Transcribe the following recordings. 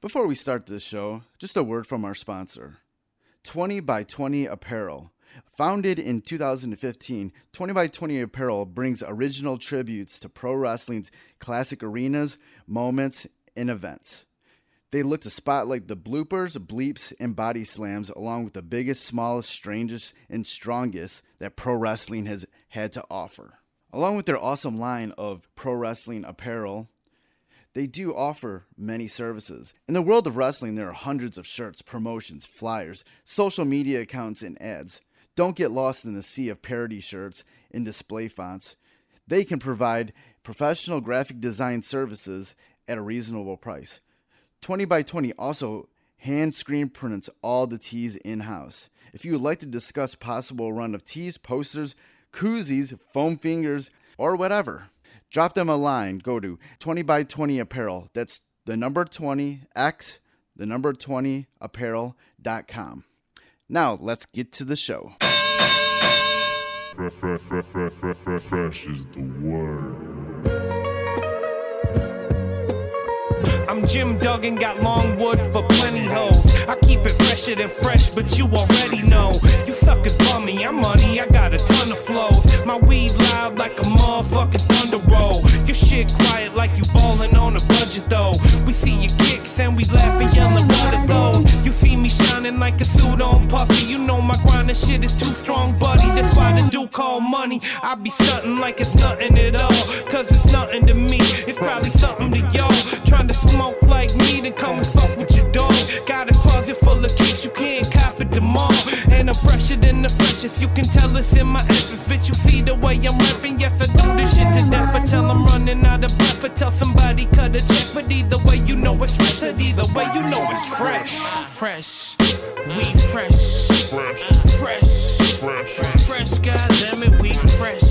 Before we start this show, just a word from our sponsor, 20 by 20 Apparel. Founded in 2015, 20 by 20 Apparel brings original tributes to pro wrestling's classic arenas, moments, and events. They look to spotlight the bloopers, bleeps, and body slams along with the biggest, smallest, strangest, and strongest that pro wrestling has had to offer. Along with their awesome line of pro wrestling apparel, they do offer many services. In the world of wrestling, there are hundreds of shirts, promotions, flyers, social media accounts, and ads. Don't get lost in the sea of parody shirts and display fonts. They can provide professional graphic design services at a reasonable price. 20 by 20 also hand screen prints all the tees in-house. If you would like to discuss possible run of tees, posters, koozies, foam fingers, or whatever, drop them a line. Go to 20 by 20 Apparel. That's the number 20x, the number 20 apparel.com. Now, let's get to the show. Fresh is the word. I'm Jim Duggan, got long wood for plenty hoes. I keep it fresher than fresh, but you already know. You suckers bummy, I'm money, I got a ton of flows. My weed loud like a motherfucking thunder roll. Your shit quiet like you ballin' on a budget though. We see your kicks and we laugh and yellin' what are those. You see me shining like a suit on puffy. You know my grindin' shit is too strong, buddy. That's why the dude call money. I be stuntin' like it's nothing at all. Cause it's nothing to me, it's probably something to y'all. Trying to smoke like me, then come and fuck with your dog. Got a closet full of kicks, you can't cop it tomorrow. And I'm fresher than the freshest, you can tell it's in my essence. Bitch, you see the way I'm rapping, yes I do this shit to death. Until I'm running out of breath, or tell somebody cut a check. But either way you know it's fresh, and either way you know it's fresh. Fresh, we fresh. Fresh, fresh, goddammit, we fresh.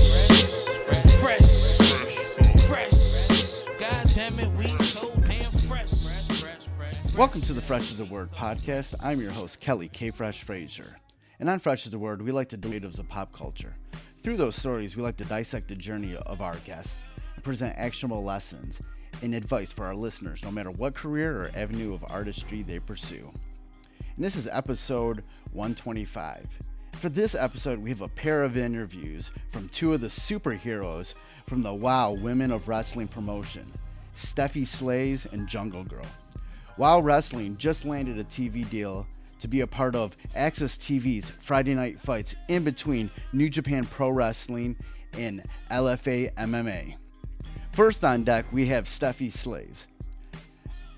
Welcome to the Fresh is the Word podcast. I'm your host, Kelly K. Fresh Frazier. And on Fresh is the Word, we like to do natives of pop culture. Through those stories, we like to dissect the journey of our guests and present actionable lessons and advice for our listeners, no matter what career or avenue of artistry they pursue. And this is episode 125. For this episode, we have a pair of interviews from two of the superheroes from the WOW Women of Wrestling promotion, Stephy Slays and Jungle Grrrl. WOW Wrestling just landed a TV deal to be a part of AXS TV's Friday Night Fights in between New Japan Pro Wrestling and LFA MMA. First on deck, we have Stephy Slays.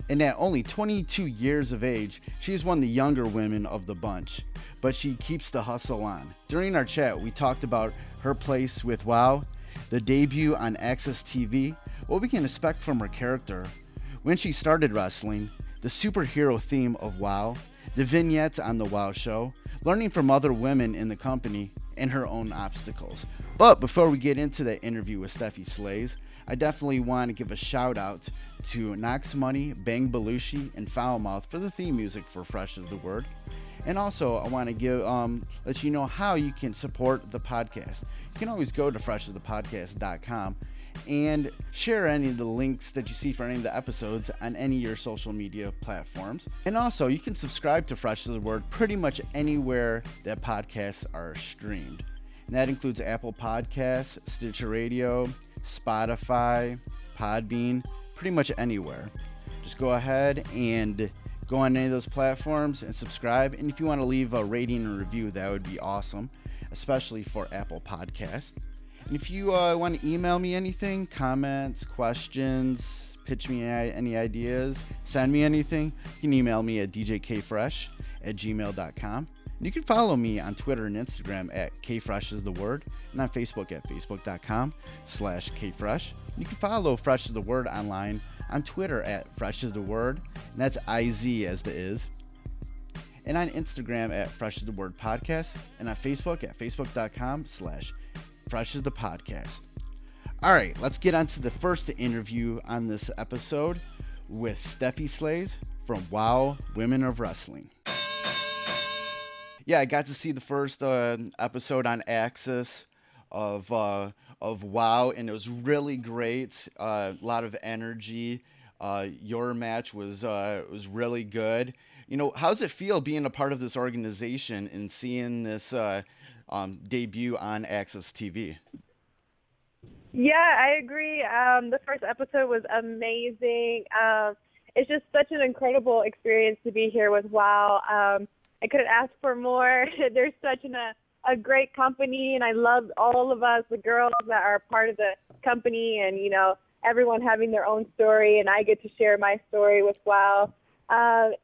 And at only 22 years of age, she is one of the younger women of the bunch, but she keeps the hustle on. During our chat, we talked about her place with WOW, the debut on AXS TV, what we can expect from her character, when she started wrestling, the superhero theme of WOW, the vignettes on the WOW show, learning from other women in the company, and her own obstacles. But before we get into that interview with Stephy Slays, I definitely want to give a shout out to Knox Money, Bang Belushi, and Foulmouth for the theme music for Fresh is the Word. And also, I want to let you know how you can support the podcast. You can always go to freshasthepodcast.com and share any of the links that you see for any of the episodes on any of your social media platforms. And also, you can subscribe to Fresh is the Word pretty much anywhere that podcasts are streamed. And that includes Apple Podcasts, Stitcher Radio, Spotify, Podbean, pretty much anywhere. Just go ahead and go on any of those platforms and subscribe. And if you want to leave a rating and review, that would be awesome, especially for Apple Podcasts. And if you want to email me anything, comments, questions, pitch me any ideas, send me anything, you can email me at djkfresh@gmail.com. And you can follow me on Twitter and Instagram at kfreshisthe.word and on Facebook at facebook.com/kfresh. You can follow Fresh is the Word online on Twitter at freshisthe.word, and that's IZ as the is. And on Instagram at Fresh is the Word Podcast, and on Facebook at facebook.com/freshisthe.podcast. All right, let's get on to the first interview on this episode with Stephy Slays from WOW Women of Wrestling. Yeah, I got to see the first episode on AXS of WOW, and it was really great. A lot of energy. Your match was really good. How does it feel being a part of this organization and seeing this debut on AXS TV? Yeah, I agree. The first episode was amazing. It's just such an incredible experience to be here with WoW. I couldn't ask for more. There's such a great company, and I love all of us, the girls that are part of the company, and everyone having their own story, and I get to share my story with WoW.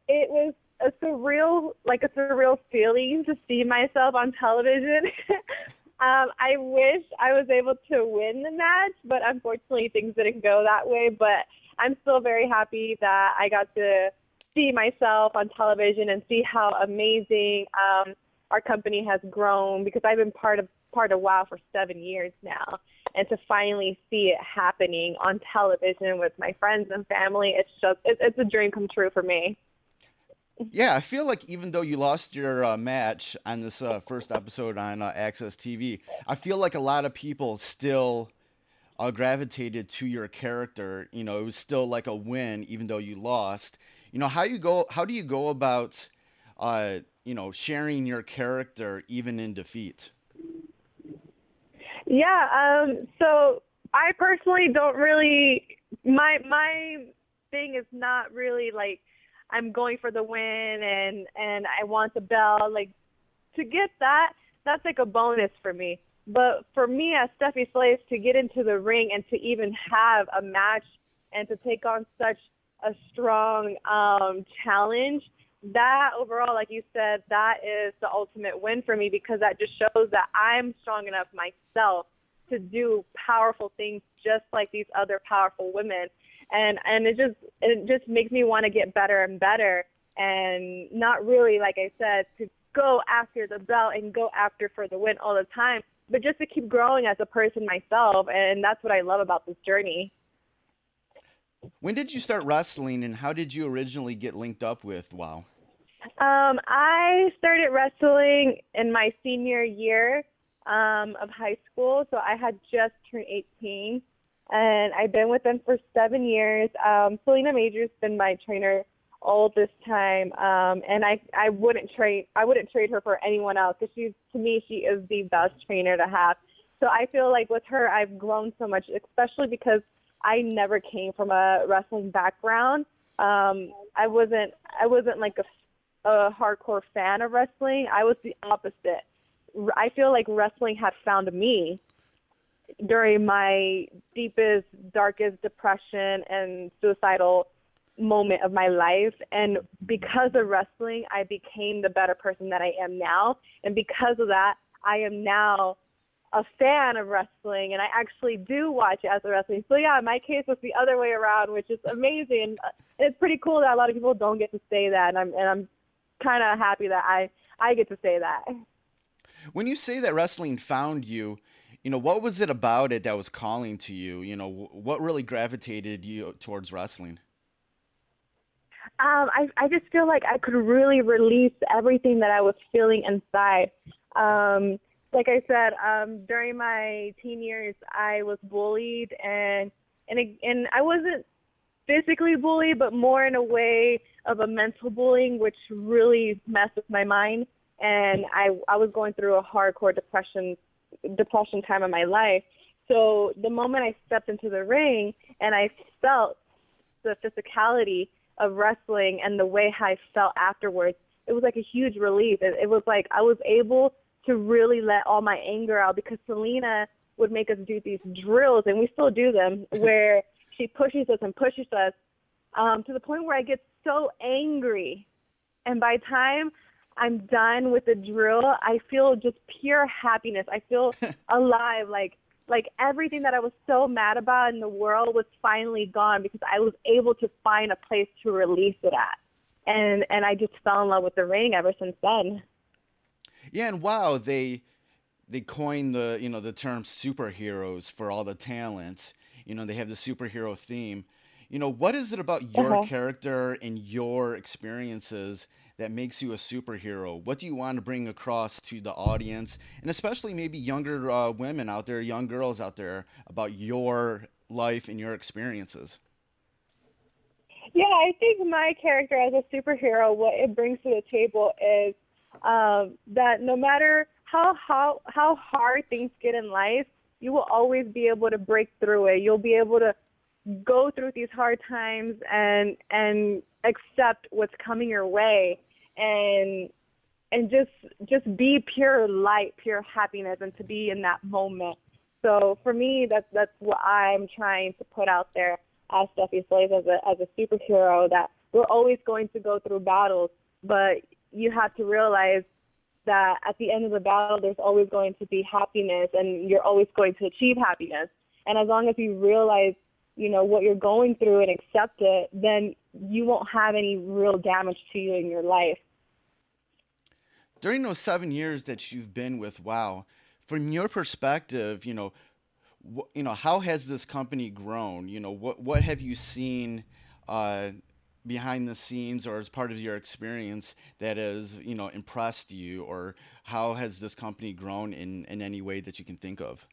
It was a surreal feeling to see myself on television. I wish I was able to win the match, but unfortunately things didn't go that way. But I'm still very happy that I got to see myself on television and see how amazing our company has grown, because I've been part of WoW for 7 years now. And to finally see it happening on television with my friends and family, it's a dream come true for me. Yeah, I feel like even though you lost your match on this first episode on AXS TV, I feel like a lot of people still gravitated to your character. It was still like a win, even though you lost. How do you go about, sharing your character even in defeat? Yeah, so I personally don't really, my thing is not really like I'm going for the win and I want the belt. Like, to get that, that's like a bonus for me. But for me as Stephy Slays, to get into the ring and to even have a match and to take on such a strong challenge, that overall, like you said, that is the ultimate win for me, because that just shows that I'm strong enough myself to do powerful things just like these other powerful women. And it just makes me want to get better and better, and not really, like I said, to go after the belt and go after for the win all the time, but just to keep growing as a person myself. And that's what I love about this journey. When did you start wrestling, and how did you originally get linked up with WoW? I started wrestling in my senior year of high school, so I had just turned 18. And I've been with them for 7 years. Selena Major's been my trainer all this time, and I wouldn't trade her for anyone else, because to me she is the best trainer to have. So I feel like with her I've grown so much, especially because I never came from a wrestling background. I wasn't like a hardcore fan of wrestling. I was the opposite. I feel like wrestling had found me during my deepest, darkest depression and suicidal moment of my life. And because of wrestling, I became the better person that I am now. And because of that, I am now a fan of wrestling, and I actually do watch it as a wrestling. So yeah, my case was the other way around, which is amazing. And it's pretty cool that a lot of people don't get to say that, and I'm kind of happy that I get to say that. When you say that wrestling found you, what was it about it that was calling to you? What really gravitated you towards wrestling? I just feel like I could really release everything that I was feeling inside. Like I said, during my teen years, I was bullied, and I wasn't physically bullied, but more in a way of a mental bullying, which really messed with my mind. And I was going through a hardcore depression time of my life. So the moment I stepped into the ring and I felt the physicality of wrestling and the way I felt afterwards, it was like a huge relief. It was like I was able to really let all my anger out, because Selena would make us do these drills, and we still do them, where she pushes us to the point where I get so angry. And by the time I'm done with the drill, I feel just pure happiness. I feel alive, like everything that I was so mad about in the world was finally gone, because I was able to find a place to release it at. And I just fell in love with the ring ever since then. Yeah, and WoW, they coined the term superheroes for all the talents. They have the superhero theme. What is it about your character and your experiences that makes you a superhero? What do you want to bring across to the audience, and especially maybe younger women out there, young girls out there, about your life and your experiences? Yeah, I think my character as a superhero, what it brings to the table is that no matter how hard things get in life, you will always be able to break through it. You'll be able to go through these hard times and accept what's coming your way, and just be pure light, pure happiness, and to be in that moment. So for me, that's what I'm trying to put out there as Stephy Slays, as a superhero, that we're always going to go through battles, but you have to realize that at the end of the battle, there's always going to be happiness, and you're always going to achieve happiness. And as long as you realize, what you're going through and accept it, then you won't have any real damage to you in your life. During those 7 years that you've been with WoW, from your perspective, how has this company grown? What have you seen behind the scenes or as part of your experience that has, impressed you, or how has this company grown in any way that you can think of?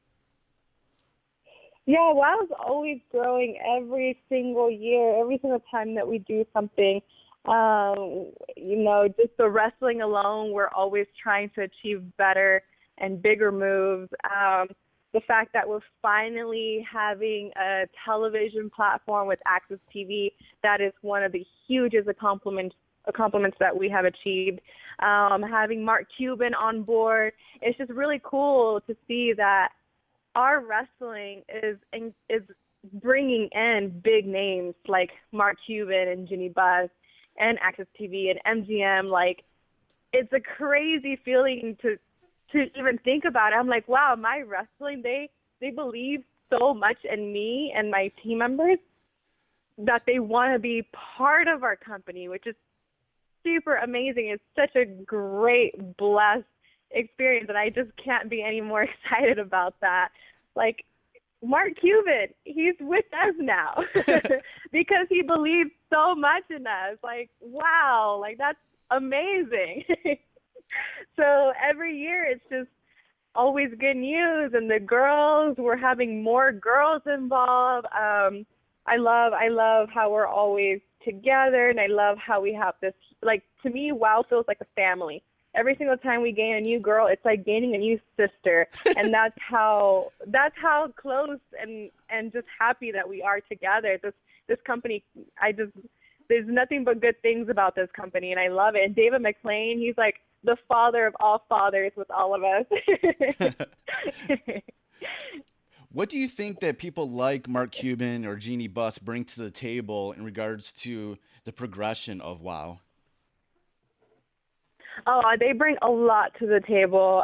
Yeah, WoW's always growing every single year, every single time that we do something. Just the wrestling alone, we're always trying to achieve better and bigger moves. The fact that we're finally having a television platform with AXS TV, that is one of the hugest accomplishments that we have achieved. Having Mark Cuban on board, it's just really cool to see that our wrestling is bringing in big names like Mark Cuban and Ginny Bus and AXS TV and MGM. Like, it's a crazy feeling to even think about it. I'm like, wow, my wrestling, they believe so much in me and my team members that they want to be part of our company, which is super amazing. It's such a great, blessed experience, and I just can't be any more excited about that. Like, Mark Cuban, he's with us now because he believes so much in us. Like, wow, like, that's amazing. So every year it's just always good news, and the girls, we're having more girls involved. I love how we're always together, and I love how we have this, like, to me, WoW feels like a family. Every single time we gain a new girl, it's like gaining a new sister, and that's how close and just happy that we are together. This company, there's nothing but good things about this company, and I love it. And David McLean, he's like the father of all fathers with all of us. What do you think that people like Mark Cuban or Jeannie Buss bring to the table in regards to the progression of WoW? Oh, they bring a lot to the table.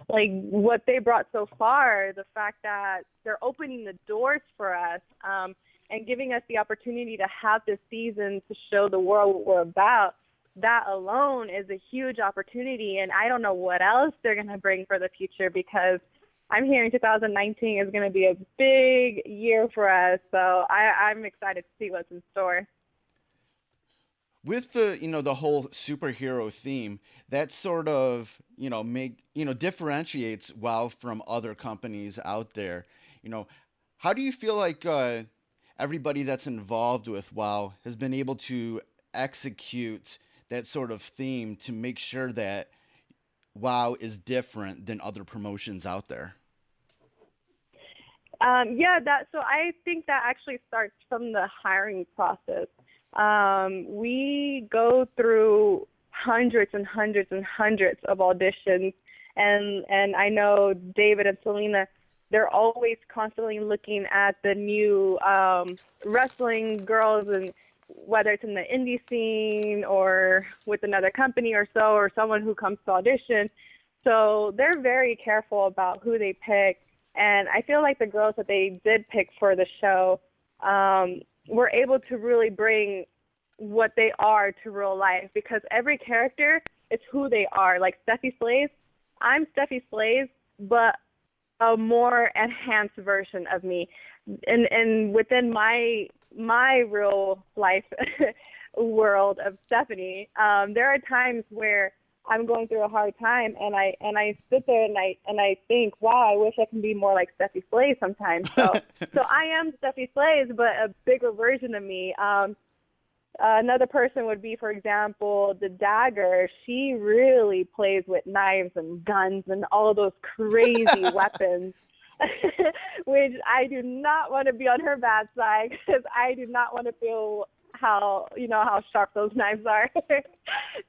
Like, what they brought so far, the fact that they're opening the doors for us, and giving us the opportunity to have this season to show the world what we're about, that alone is a huge opportunity. And I don't know what else they're going to bring for the future, because I'm hearing 2019 is going to be a big year for us. So I'm excited to see what's in store. With the whole superhero theme, that sort of, differentiates WoW from other companies out there. How do you feel like everybody that's involved with WoW has been able to execute that sort of theme to make sure that WoW is different than other promotions out there? So I think that actually starts from the hiring process. We go through hundreds and hundreds and hundreds of auditions, and I know David and Selena, they're always constantly looking at the new wrestling girls, and whether it's in the indie scene or with another company or so, or someone who comes to audition. So they're very careful about who they pick, and I feel like the girls that they did pick for the show were able to really bring what they are to real life, because every character is who they are. Like Stephy Slays, I'm Stephy Slays, but a more enhanced version of me. And within my real life world of Stephanie, there are times where I'm going through a hard time, and I sit there and I think, wow, I wish I can be more like Stephy Slays sometimes. So I am Stephy Slays, but a bigger version of me. Another person would be, for example, the Dagger. She really plays with knives and guns and all those crazy weapons, which I do not want to be on her bad side because I do not want to feel how sharp those knives are.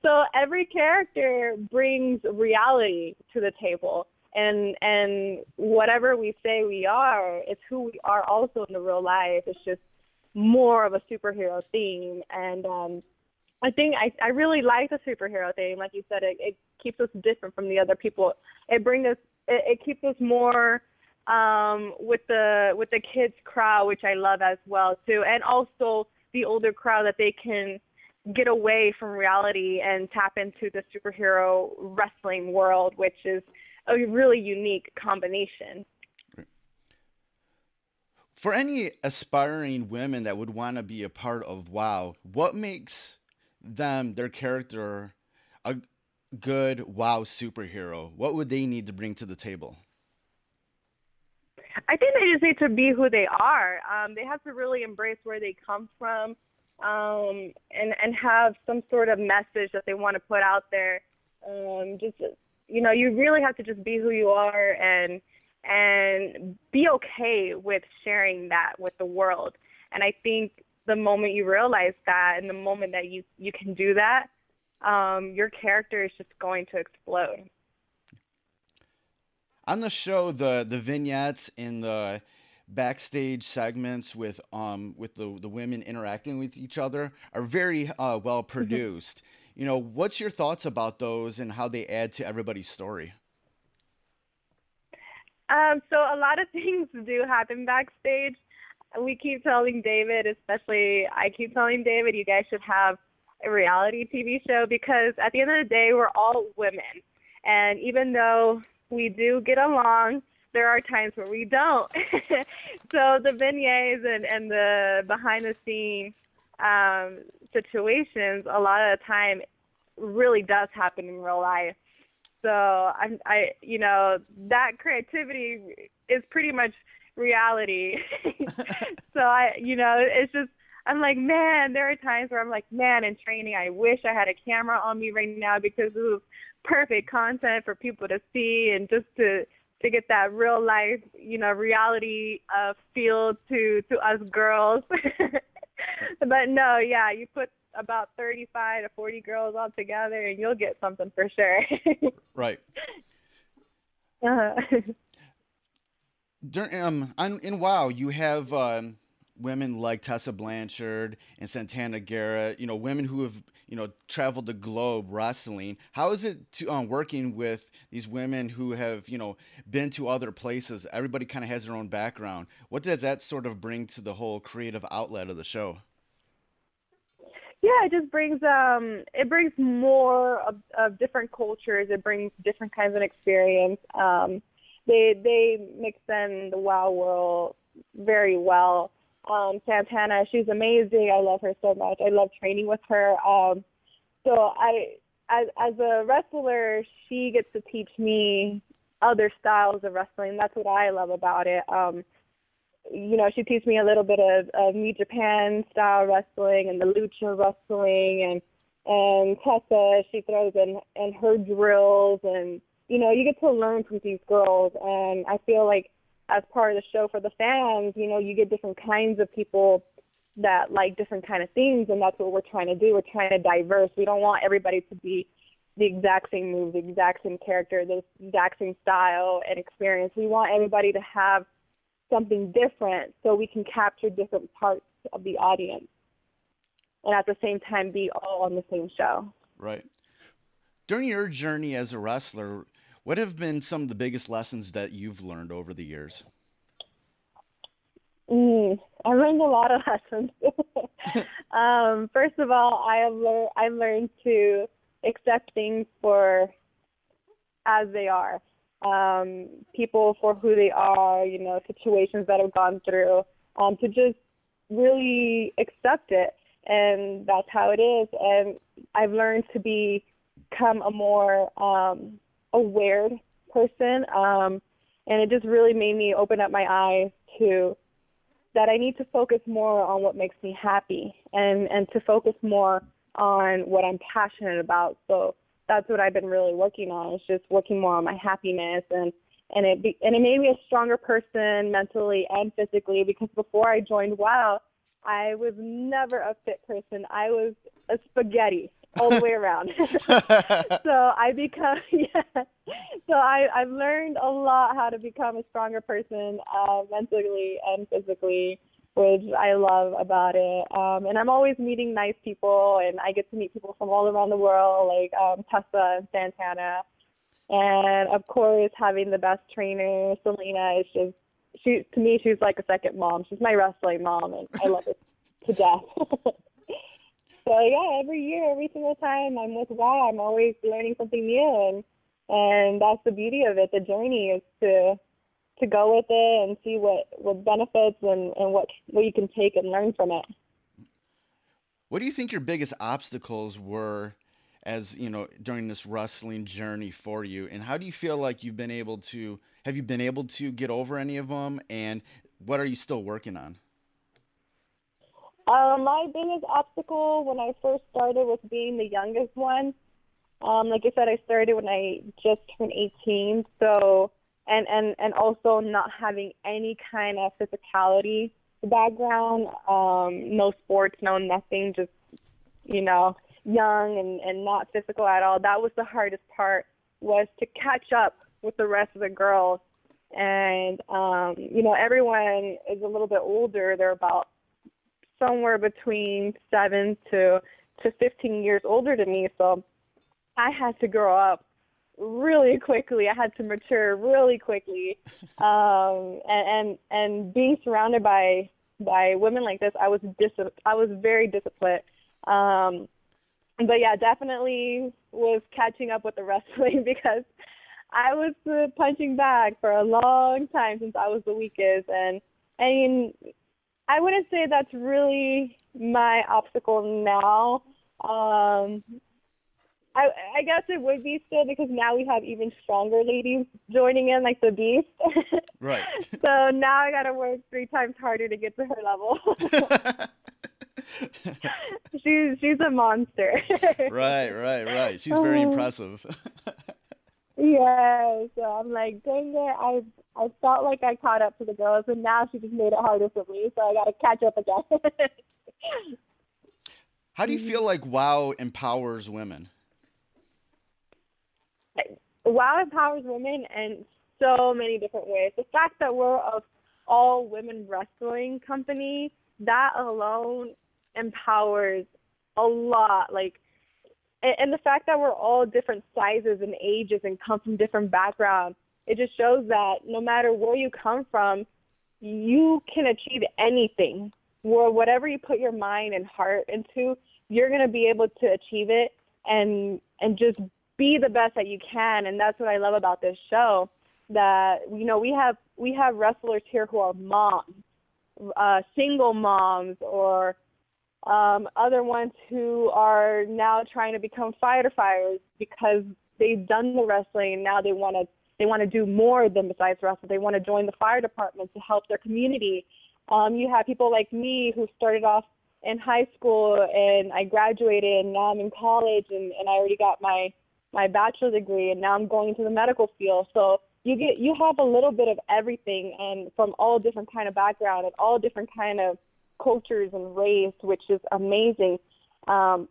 So every character brings reality to the table, and whatever we say we are, it's who we are also in the real life. It's just more of a superhero theme, and I think I really like the superhero theme. Like you said, it keeps us different from the other people. It keeps us more with the kids crowd, which I love as well too, and also the older crowd, that they can get away from reality and tap into the superhero wrestling world, which is a really unique combination. For any aspiring women that would want to be a part of WoW, what makes their character, a good WoW superhero? What would they need to bring to the table? I think they just need to be who they are. They have to really embrace where they come from, and have some sort of message that they want to put out there. You really have to just be who you are and be okay with sharing that with the world. And I think the moment you realize that, and the moment that you can do that, your character is just going to explode. On the show, the vignettes and the backstage segments with the women interacting with each other are very well produced. What's your thoughts about those and how they add to everybody's story? So a lot of things do happen backstage. We keep telling David, I keep telling David, you guys should have a reality TV show, because at the end of the day, we're all women. And even though we do get along, there are times where we don't. So the vignettes and the behind-the-scenes situations, a lot of the time, really does happen in real life. So that creativity is pretty much reality. So it's just, I'm like, man, there are times where I'm like, man, in training, I wish I had a camera on me right now, because this is perfect content for people to see, and just to get that real life, reality feel to us girls. But no, yeah, you put about 35 to 40 girls all together and you'll get something for sure. Right. In WoW, you have women like Tessa Blanchard and Santana Garrett, women who have, traveled the globe wrestling. How is it working with these women who have, been to other places? Everybody kind of has their own background. What does that sort of bring to the whole creative outlet of the show? Yeah, it just brings more of different cultures. It brings different kinds of experience. They mix in the WoW world very well. Santana, she's amazing. I love her so much. I love training with her. So as a wrestler, she gets to teach me other styles of wrestling. That's what I love about it. She teaches me a little bit of New Japan style wrestling and the lucha wrestling, and Tessa, she throws in her drills, and you get to learn from these girls. And I feel like as part of the show for the fans, you get different kinds of people that like different kind of things, and that's what we're trying to do. We're trying to diverse. We don't want everybody to be the exact same move, the exact same character, the exact same style and experience. We want everybody to have something different so we can capture different parts of the audience and at the same time be all on the same show. Right. During your journey as a wrestler, what have been some of the biggest lessons that you've learned over the years? I learned a lot of lessons. First of all, I've learned to accept things for as they are. People for who they are, situations that I've gone through, to just really accept it. And that's how it is. And I've learned to become a more aware person. And it just really made me open up my eyes to that I need to focus more on what makes me happy and to focus more on what I'm passionate about. So that's what I've been really working on, is just working more on my happiness, and it made me a stronger person mentally and physically, because before I joined WoW, I was never a fit person. I was a spaghetti all the way around. So I've learned a lot how to become a stronger person, mentally and physically, which I love about it. And I'm always meeting nice people, and I get to meet people from all around the world, like Tessa and Santana. And of course, having the best trainer, Selena, is just, to me, she's like a second mom. She's my wrestling mom, and I love her to death. So yeah, every year, every single time I'm with WoW, I'm always learning something new, and that's the beauty of it. The journey is to go with it and see what benefits and what you can take and learn from it. What do you think your biggest obstacles were, as you know, during this wrestling journey for you, and how do you feel like have you been able to get over any of them, and what are you still working on? My biggest obstacle when I first started was being the youngest one. Like I said, I started when I just turned 18, so and also not having any kind of physicality background, no sports, no nothing, just, you know, young and not physical at all. That was the hardest part, was to catch up with the rest of the girls. And, you know, everyone is a little bit older. They're about somewhere between 7 to 15 years older than me. So I had to grow up really quickly. I had to mature really quickly. And being surrounded by women like this, I was very disciplined. But yeah, definitely was catching up with the wrestling, because I was punching back for a long time since I was the weakest. And I mean, I wouldn't say that's really my obstacle now. I guess it would be still, because now we have even stronger ladies joining in, like the Beast. Right. So now I got to work 3 times harder to get to her level. She's a monster. Right. She's very impressive. Yeah, so I'm like, dang it, I felt like I caught up to the girls, and now she just made it harder for me, so I got to catch up again. How do you feel like WoW empowers women? WoW empowers women in so many different ways. The fact that we're an all-women wrestling company, that alone empowers a lot. Like, and the fact that we're all different sizes and ages and come from different backgrounds, it just shows that no matter where you come from, you can achieve anything. Where whatever you put your mind and heart into, you're going to be able to achieve it and just be the best that you can. And that's what I love about this show, that, you know, we have wrestlers here who are moms, single moms, or other ones who are now trying to become firefighters because they've done the wrestling, and now they want to do more than besides wrestle. They want to join the fire department to help their community. You have people like me who started off in high school, and I graduated, and now I'm in college, and I already got my bachelor's degree, and now I'm going into the medical field. So you have a little bit of everything, and from all different kind of background and all different kind of cultures and race, which is amazing. And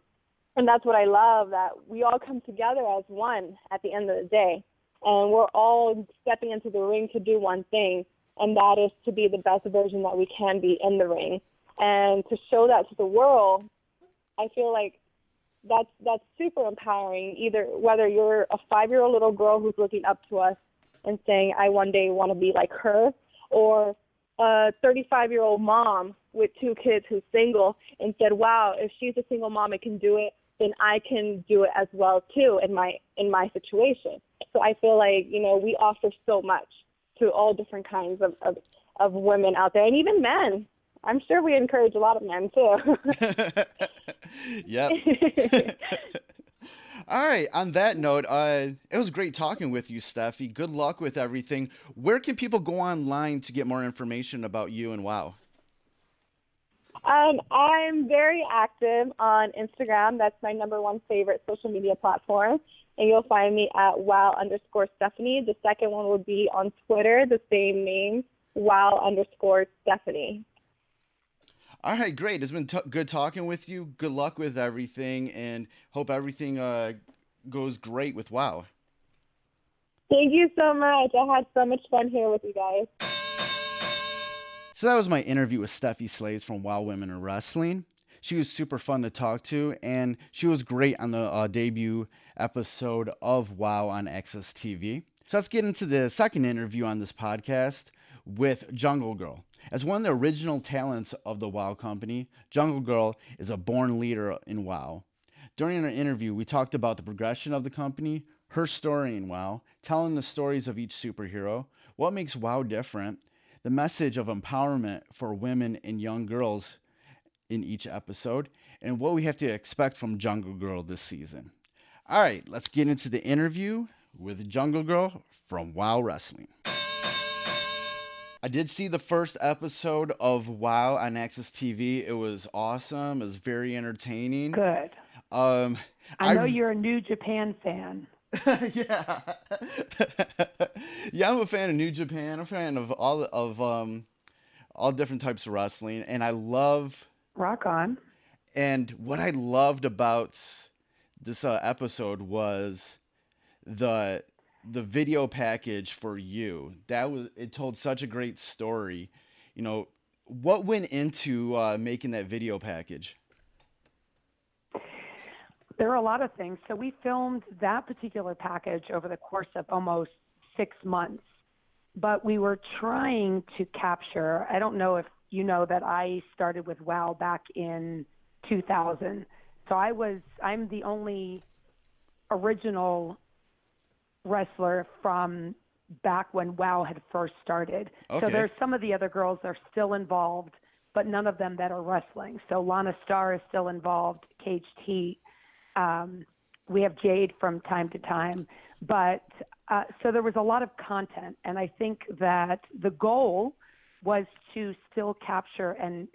that's what I love, that we all come together as one at the end of the day, and we're all stepping into the ring to do one thing, and that is to be the best version that we can be in the ring. And to show that to the world, I feel like that's super empowering, either whether you're a 5-year-old little girl who's looking up to us and saying, I one day want to be like her, or a 35-year-old mom with 2 kids who's single and said, wow, if she's a single mom and can do it, then I can do it as well too in my situation. So I feel like, you know, we offer so much to all different kinds of women out there, and even men. I'm sure we encourage a lot of men too. Yep. All right. On that note, it was great talking with you, Steffi. Good luck with everything. Where can people go online to get more information about you and WoW? I'm very active on Instagram. That's my number one favorite social media platform. And you'll find me at wow_Stephanie. The second one would be on Twitter, the same name, wow_Stephanie. All right, great. It's been good talking with you. Good luck with everything, and hope everything goes great with WoW. Thank you so much. I had so much fun here with you guys. So that was my interview with Stephy Slays from WoW Women in Wrestling. She was super fun to talk to, and she was great on the debut episode of WoW on AXS TV. So let's get into the second interview on this podcast with Jungle Grrrl. As one of the original talents of the WoW company, Jungle Grrrl is a born leader in WoW. During our interview, we talked about the progression of the company, her story in WoW, telling the stories of each superhero, what makes WoW different, the message of empowerment for women and young girls in each episode, and what we have to expect from Jungle Grrrl this season. All right, let's get into the interview with Jungle Grrrl from WoW Wrestling. I did see the first episode of WoW on AXS TV. It was awesome. It was very entertaining. Good. I know you're a New Japan fan. Yeah. Yeah, I'm a fan of New Japan. I'm a fan of all different types of wrestling, and I love Rock on. And what I loved about this episode was the video package for you. It told such a great story. You know, what went into making that video package? There are a lot of things. So we filmed that particular package over the course of almost 6 months, but we were trying to capture, I don't know if you know that I started with WoW back in 2000. So I'm the only original wrestler from back when WoW had first started. Okay. So there's some of the other girls that are still involved, but none of them that are wrestling. So Lana Starr is still involved, Caged Heat. We have Jade from time to time. But so there was a lot of content. And I think that the goal was to still capture and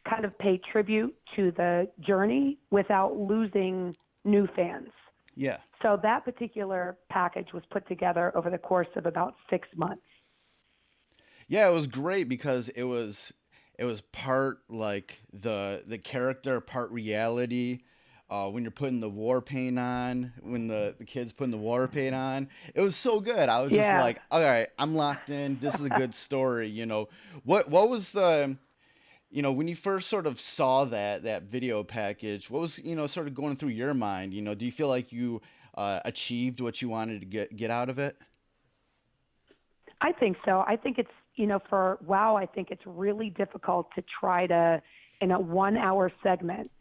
kind of pay tribute to the journey without losing new fans. Yeah. So that particular package was put together over the course of about 6 months. Yeah, it was great because it was part like the character, part reality. When you're putting the war paint on, when the kids putting the war paint on, it was so good. I was just like, all right, I'm locked in. This is a good story. You know, what was the, you know, when you first sort of saw that video package, what was, you know, sort of going through your mind? You know, do you feel like you achieved what you wanted to get out of it? I think so. I think it's, you know, for WoW, I think it's really difficult to try to, in a 1 hour segment,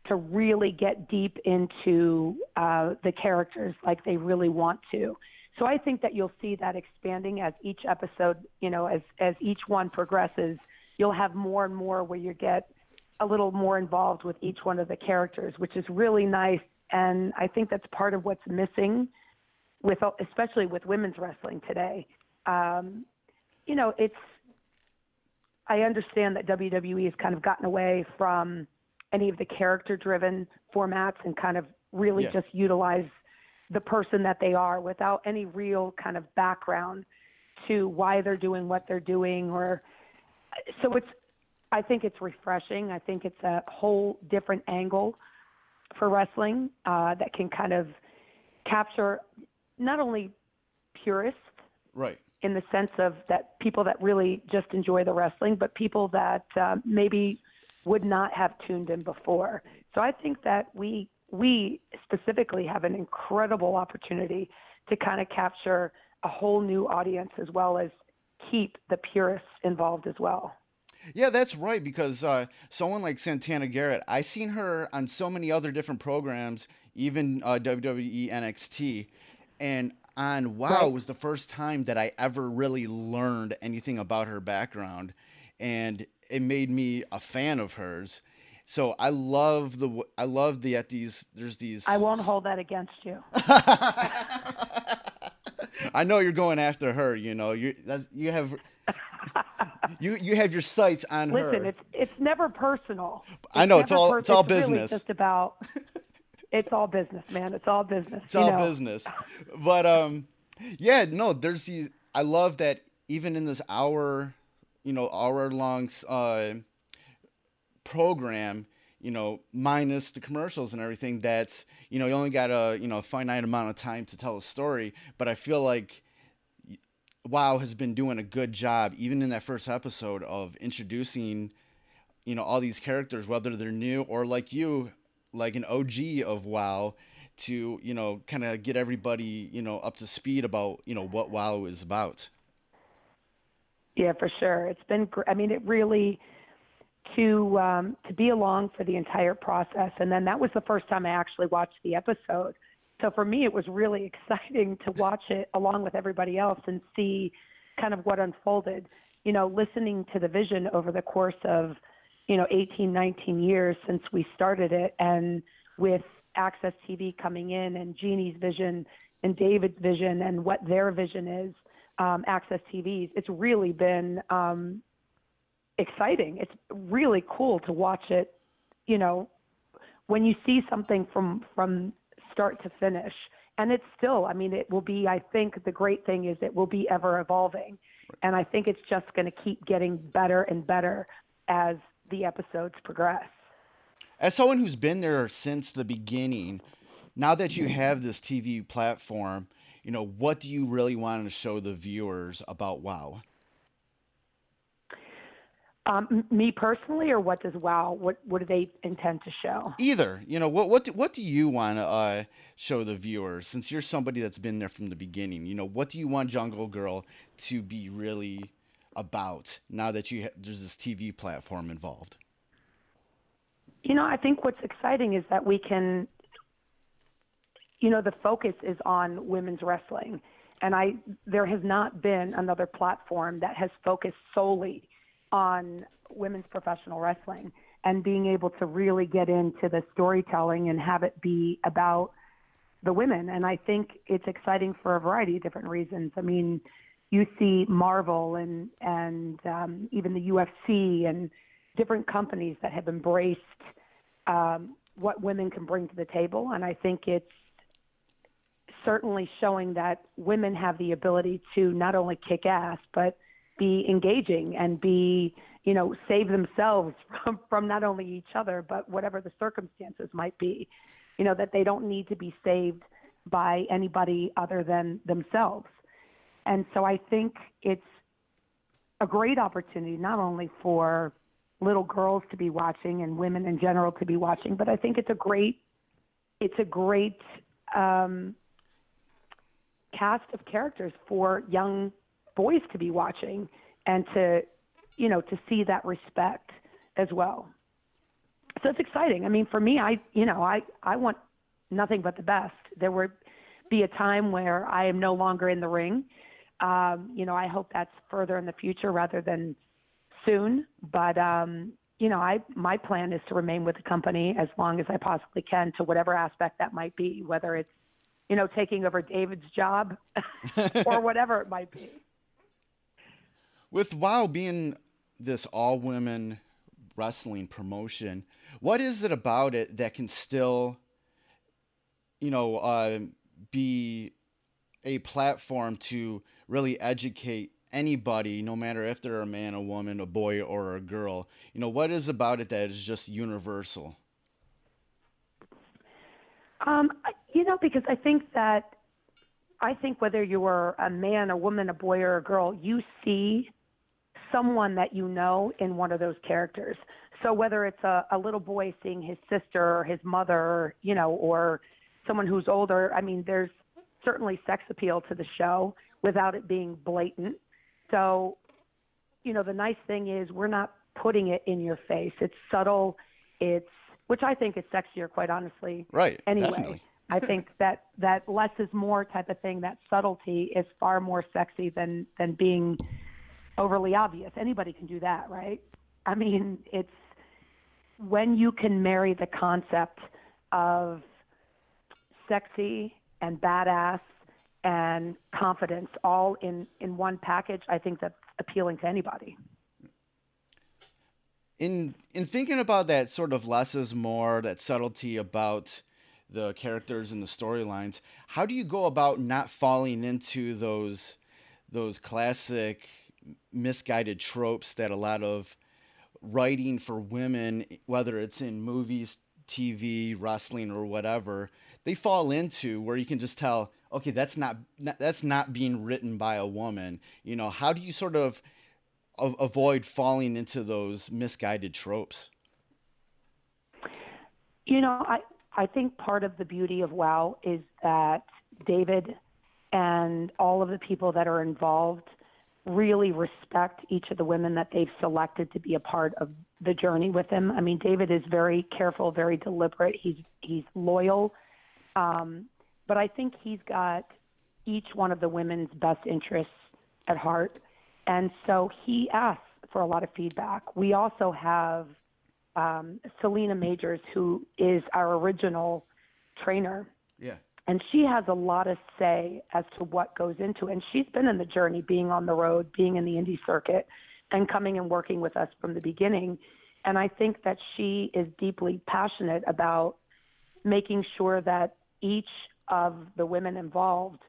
to really get deep into the characters like they really want to. So I think that you'll see that expanding as each episode, you know, as each one progresses, you'll have more and more where you get a little more involved with each one of the characters, which is really nice. And I think that's part of what's missing especially with women's wrestling today. You know, I understand that WWE has kind of gotten away from any of the character-driven formats and kind of really just utilize the person that they are without any real kind of background to why they're doing what they're doing. So I think it's refreshing. I think it's a whole different angle for wrestling that can kind of capture not only purists, right, in the sense of that people that really just enjoy the wrestling, but people that maybe would not have tuned in before. So I think that we specifically have an incredible opportunity to kind of capture a whole new audience as well as keep the purists involved as well. Yeah, that's right, because someone like Santana Garrett, I seen her on so many other different programs, even WWE NXT, and on WoW was the first time that I ever really learned anything about her background, and it made me a fan of hers. So I love there's these. I won't hold that against you. I know you're going after her. You know, you have You have your sights on her. Listen, it's never personal. I know it's all really business. Just about. It's all business, man. It's all business. It's all business. But yeah, no, there's these. I love that even in this hour long program, minus the commercials and everything, that's, you only got a finite amount of time to tell a story. But I feel like WoW has been doing a good job, even in that first episode, of introducing, all these characters, whether they're new or like you, like an OG of WoW, to, kind of get everybody, up to speed about, what WoW is about. Yeah, for sure. It's been, I mean, it really, to be along for the entire process. And then that was the first time I actually watched the episode. So for me, it was really exciting to watch it along with everybody else and see kind of what unfolded, listening to the vision over the course of, 18, 19 years since we started it. And with AXS TV coming in and Jeannie's vision and David's vision and what their vision is, AXS TV's, it's really been exciting. It's really cool to watch it, when you see something from start to finish. And it's still, I mean, it will be, I think the great thing is it will be ever evolving. And I think it's just going to keep getting better and better as the episodes progress. As someone who's been there since the beginning, now that you have this TV platform, what do you really want to show the viewers about WoW? Me personally, or what does WoW? What do they intend to show? Either. What do you want to show the viewers? Since you're somebody that's been there from the beginning, what do you want Jungle Grrrl to be really about now that there's this TV platform involved? I think what's exciting is that we can, the focus is on women's wrestling, and there has not been another platform that has focused solely on women's professional wrestling and being able to really get into the storytelling and have it be about the women. And I think it's exciting for a variety of different reasons. I mean, you see Marvel and even the UFC and different companies that have embraced what women can bring to the table. And I think it's certainly showing that women have the ability to not only kick ass, but be engaging and be, save themselves from not only each other, but whatever the circumstances might be, that they don't need to be saved by anybody other than themselves. And so I think it's a great opportunity, not only for little girls to be watching and women in general to be watching, but I think it's a great cast of characters for young boys to be watching and to see that respect as well. So it's exciting. I mean, for me, I want nothing but the best. There would be a time where I am no longer in the ring. I hope that's further in the future rather than soon. But, my plan is to remain with the company as long as I possibly can, to whatever aspect that might be, whether it's, taking over David's job or whatever it might be. With WoW being this all-women wrestling promotion, what is it about it that can still, be a platform to really educate anybody, no matter if they're a man, a woman, a boy, or a girl? What is about it that is just universal? Because I think whether you are a man, a woman, a boy, or a girl, you see someone that in one of those characters. So whether it's a little boy seeing his sister or his mother, or someone who's older, I mean, there's certainly sex appeal to the show without it being blatant. So, the nice thing is we're not putting it in your face. It's subtle. Which I think is sexier, quite honestly. Right. Anyway, definitely. I think that less is more type of thing, that subtlety is far more sexy than being overly obvious. Anybody can do that, right? I mean, it's when you can marry the concept of sexy and badass and confidence all in one package, I think that's appealing to anybody. In thinking about that sort of less is more, that subtlety about the characters and the storylines, how do you go about not falling into those classic misguided tropes that a lot of writing for women, whether it's in movies, TV, wrestling, or whatever, they fall into, where you can just tell, okay, that's not being written by a woman. How do you sort of avoid falling into those misguided tropes? I think part of the beauty of WoW is that David and all of the people that are involved really respect each of the women that they've selected to be a part of the journey with him. I mean, David is very careful, very deliberate. He's loyal. But I think he's got each one of the women's best interests at heart. And so he asks for a lot of feedback. We also have Selena Majors, who is our original trainer. Yeah. And she has a lot of say as to what goes into it. And she's been in the journey, being on the road, being in the indie circuit, and coming and working with us from the beginning. And I think that she is deeply passionate about making sure that each of the women involved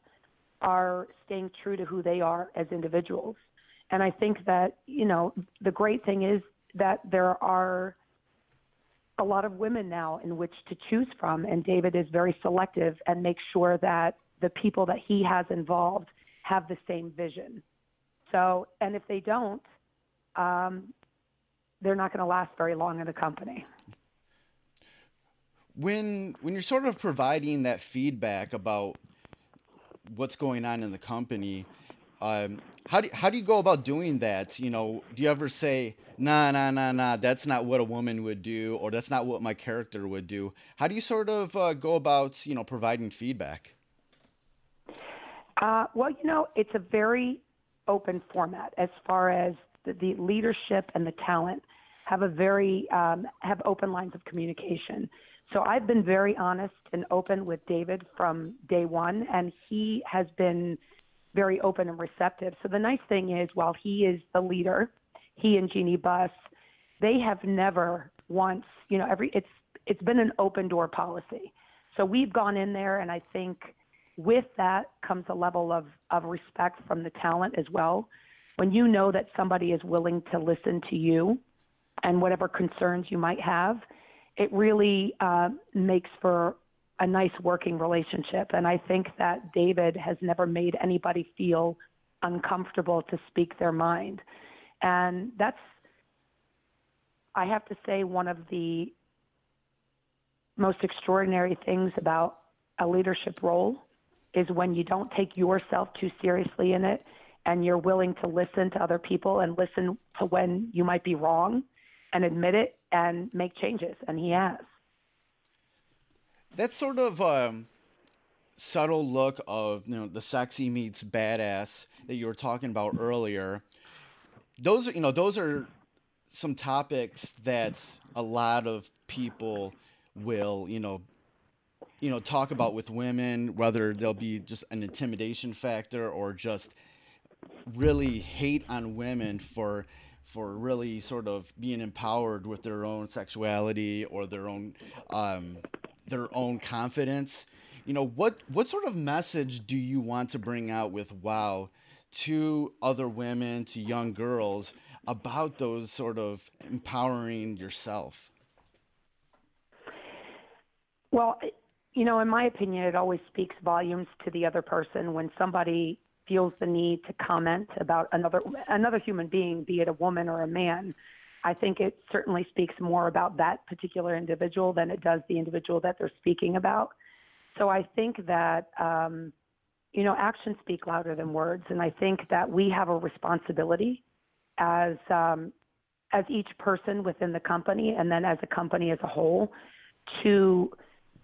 are staying true to who they are as individuals. And I think that, the great thing is that there are a lot of women now in which to choose from, and David is very selective and makes sure that the people that he has involved have the same vision. So, and if they don't, they're not going to last very long in the company. When you're sort of providing that feedback about what's going on in the company, how do you go about doing that? Do you ever say, nah, that's not what a woman would do, or that's not what my character would do? How do you sort of go about, providing feedback? Well, it's a very open format as far as the leadership and the talent have have open lines of communication. So I've been very honest and open with David from day one, and he has been very open and receptive. So the nice thing is, while he is the leader, he and Jeannie Buss, they have never once, it's been an open door policy. So we've gone in there, and I think with that comes a level of respect from the talent as well. When you know that somebody is willing to listen to you and whatever concerns you might have, it really makes for a nice working relationship. And I think that David has never made anybody feel uncomfortable to speak their mind. And that's, I have to say, one of the most extraordinary things about a leadership role is when you don't take yourself too seriously in it, and you're willing to listen to other people and listen to when you might be wrong and admit it and make changes. And he has. That sort of subtle look of, the sexy meets badass that you were talking about earlier. Those are some topics that a lot of people will, talk about with women, whether there'll be just an intimidation factor or just really hate on women for really sort of being empowered with their own sexuality or their own confidence. What sort of message do you want to bring out with WoW to other women, to young girls, about those sort of empowering yourself? Well, in my opinion, it always speaks volumes to the other person when somebody feels the need to comment about another human being, be it a woman or a man. I think it certainly speaks more about that particular individual than it does the individual that they're speaking about. So I think that, actions speak louder than words. And I think that we have a responsibility as each person within the company, and then as a company as a whole, to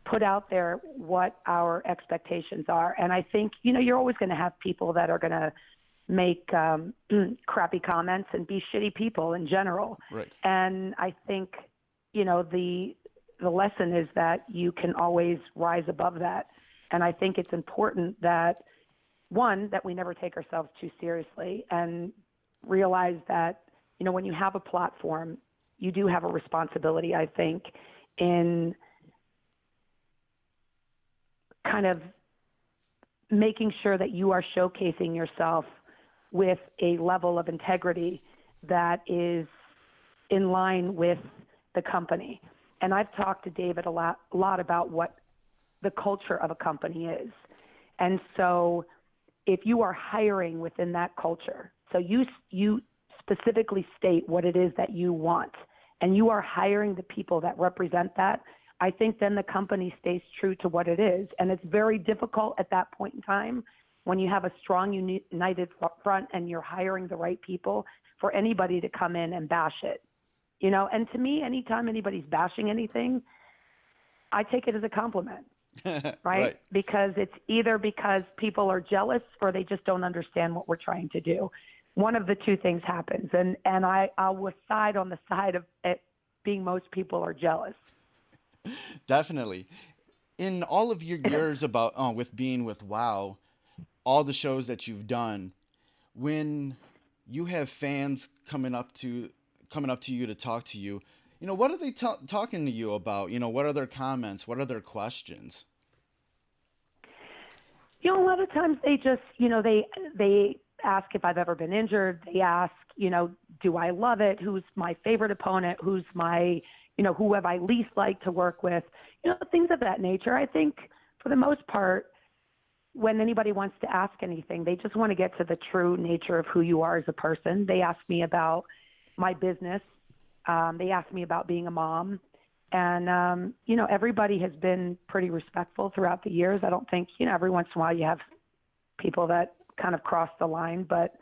put out there what our expectations are. And I think, you're always going to have people that are going to make crappy comments and be shitty people in general. Right. And I think, the lesson is that you can always rise above that. And I think it's important that, one, that we never take ourselves too seriously and realize that, when you have a platform, you do have a responsibility, I think, in kind of making sure that you are showcasing yourself with a level of integrity that is in line with the company. And I've talked to David a lot about what the culture of a company is. And so if you are hiring within that culture, so you specifically state what it is that you want, and you are hiring the people that represent that, I think then the company stays true to what it is. And it's very difficult at that point in time when you have a strong, united front and you're hiring the right people for anybody to come in and bash it. You know, and to me, anytime anybody's bashing anything, I take it as a compliment, right? Because it's either because people are jealous or they just don't understand what we're trying to do. One of the two things happens, and I will side on the side of it being most people are jealous. Definitely. In all of your years about with being with WoW, all the shows that you've done, when you have fans coming up to you to talk to you, you know, what are they talking to you about? You know, what are their comments? What are their questions? You know, a lot of times they just, you know, they ask if I've ever been injured. They ask, you know, do I love it? Who's my favorite opponent? Who's my, you know, who have I least liked to work with? You know, things of that nature. I think for the most part, when anybody wants to ask anything, they just want to get to the true nature of who you are as a person. They ask me about my business. They ask me about being a mom. And, you know, everybody has been pretty respectful throughout the years. I don't think, you know, every once in a while you have people that kind of cross the line, but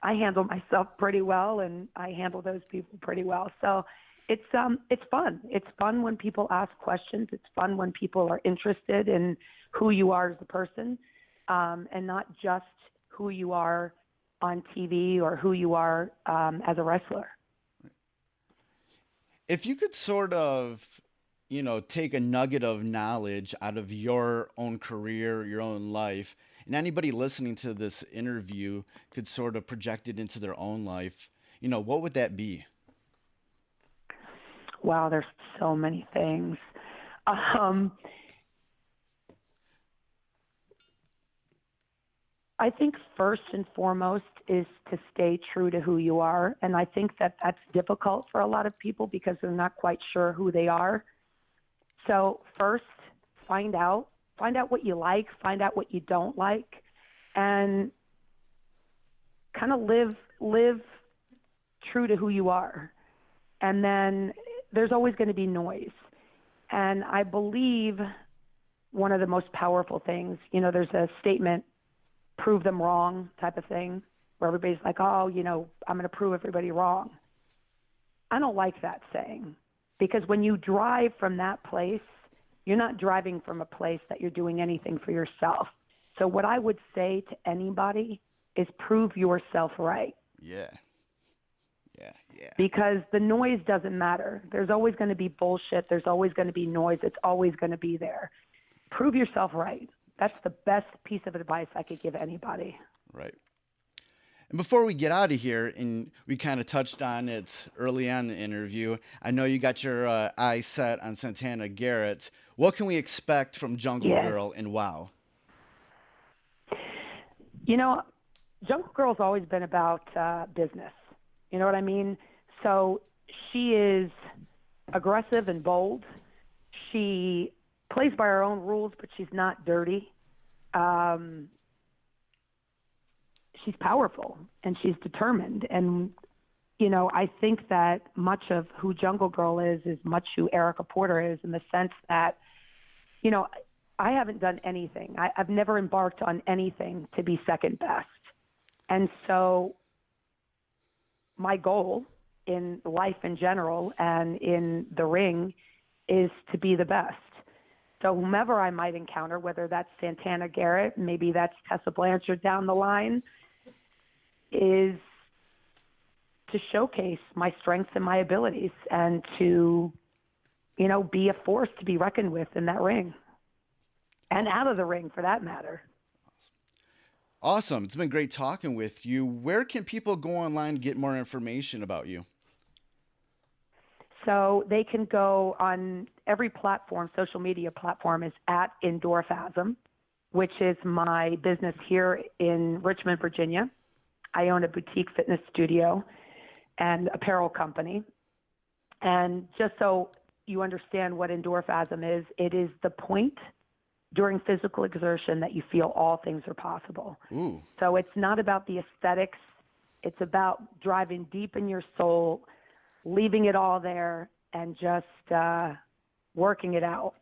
I handle myself pretty well and I handle those people pretty well. So it's fun. It's fun when people ask questions. It's fun when people are interested in who you are as a person, and not just who you are on TV or who you are as a wrestler. If you could sort of, you know, take a nugget of knowledge out of your own career, your own life, and anybody listening to this interview could sort of project it into their own life, you know, what would that be? Wow, there's so many things. I think first and foremost is to stay true to who you are. And I think that that's difficult for a lot of people because they're not quite sure who they are. So first, find out what you like, find out what you don't like, and kind of live true to who you are. And then there's always going to be noise. And I believe one of the most powerful things, you know, there's a statement, prove them wrong type of thing, where everybody's like, oh, you know, I'm going to prove everybody wrong. I don't like that saying, because when you drive from that place, you're not driving from a place that you're doing anything for yourself. So what I would say to anybody is prove yourself right. Yeah. Because the noise doesn't matter. There's always going to be bullshit. There's always going to be noise. It's always going to be there. Prove yourself right. That's the best piece of advice I could give anybody. Right. And before we get out of here, and we kind of touched on it early on in the interview, I know you got your eyes set on Santana Garrett. What can we expect from Jungle Grrrl and WoW? You know, Jungle Grrrl's always been about business. You know what I mean? So she is aggressive and bold. She plays by her own rules, but she's not dirty. She's powerful and she's determined. And, you know, I think that much of who Jungle Grrrl is much who Erica Porter is, in the sense that, you know, I haven't done anything. I've never embarked on anything to be second best. And so my goal in life in general and in the ring is to be the best. So whomever I might encounter, whether that's Santana Garrett, maybe that's Tessa Blanchard down the line, is to showcase my strengths and my abilities and to, you know, be a force to be reckoned with in that ring and out of the ring for that matter. Awesome. It's been great talking with you. Where can people go online and get more information about you? So they can go on every platform, social media platform is at Endorphasm, which is my business here in Richmond, Virginia. I own a boutique fitness studio and apparel company. And just so you understand what Endorphasm is, it is the point during physical exertion that you feel all things are possible. Ooh. So it's not about the aesthetics. It's about driving deep in your soul, leaving it all there, and just working it out.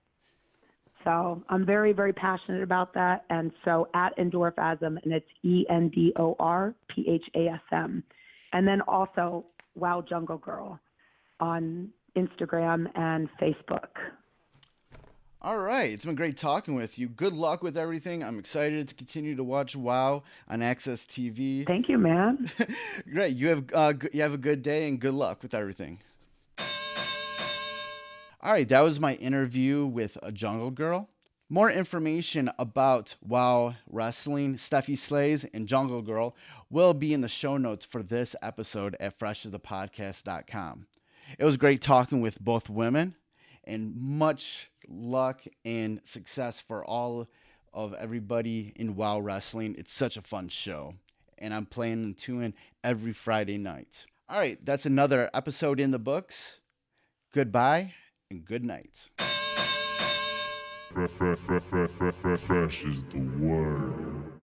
So I'm very, very passionate about that. And so at Endorphasm, and it's ENDORPHASM. And then also Wow Jungle Grrrl on Instagram and Facebook. All right. It's been great talking with you. Good luck with everything. I'm excited to continue to watch WoW on AXS TV. Thank you, man. Great. You have a good day and good luck with everything. All right. That was my interview with Jungle Grrrl. More information about WoW Wrestling, Stephy Slays, and Jungle Grrrl will be in the show notes for this episode at freshasthepodcast.com. It was great talking with both women, and much luck and success for all of everybody in WoW Wrestling. It's such a fun show, and I'm planning to tune in every Friday night. All right, that's another episode in the books. Goodbye and good night. Fresh is the word.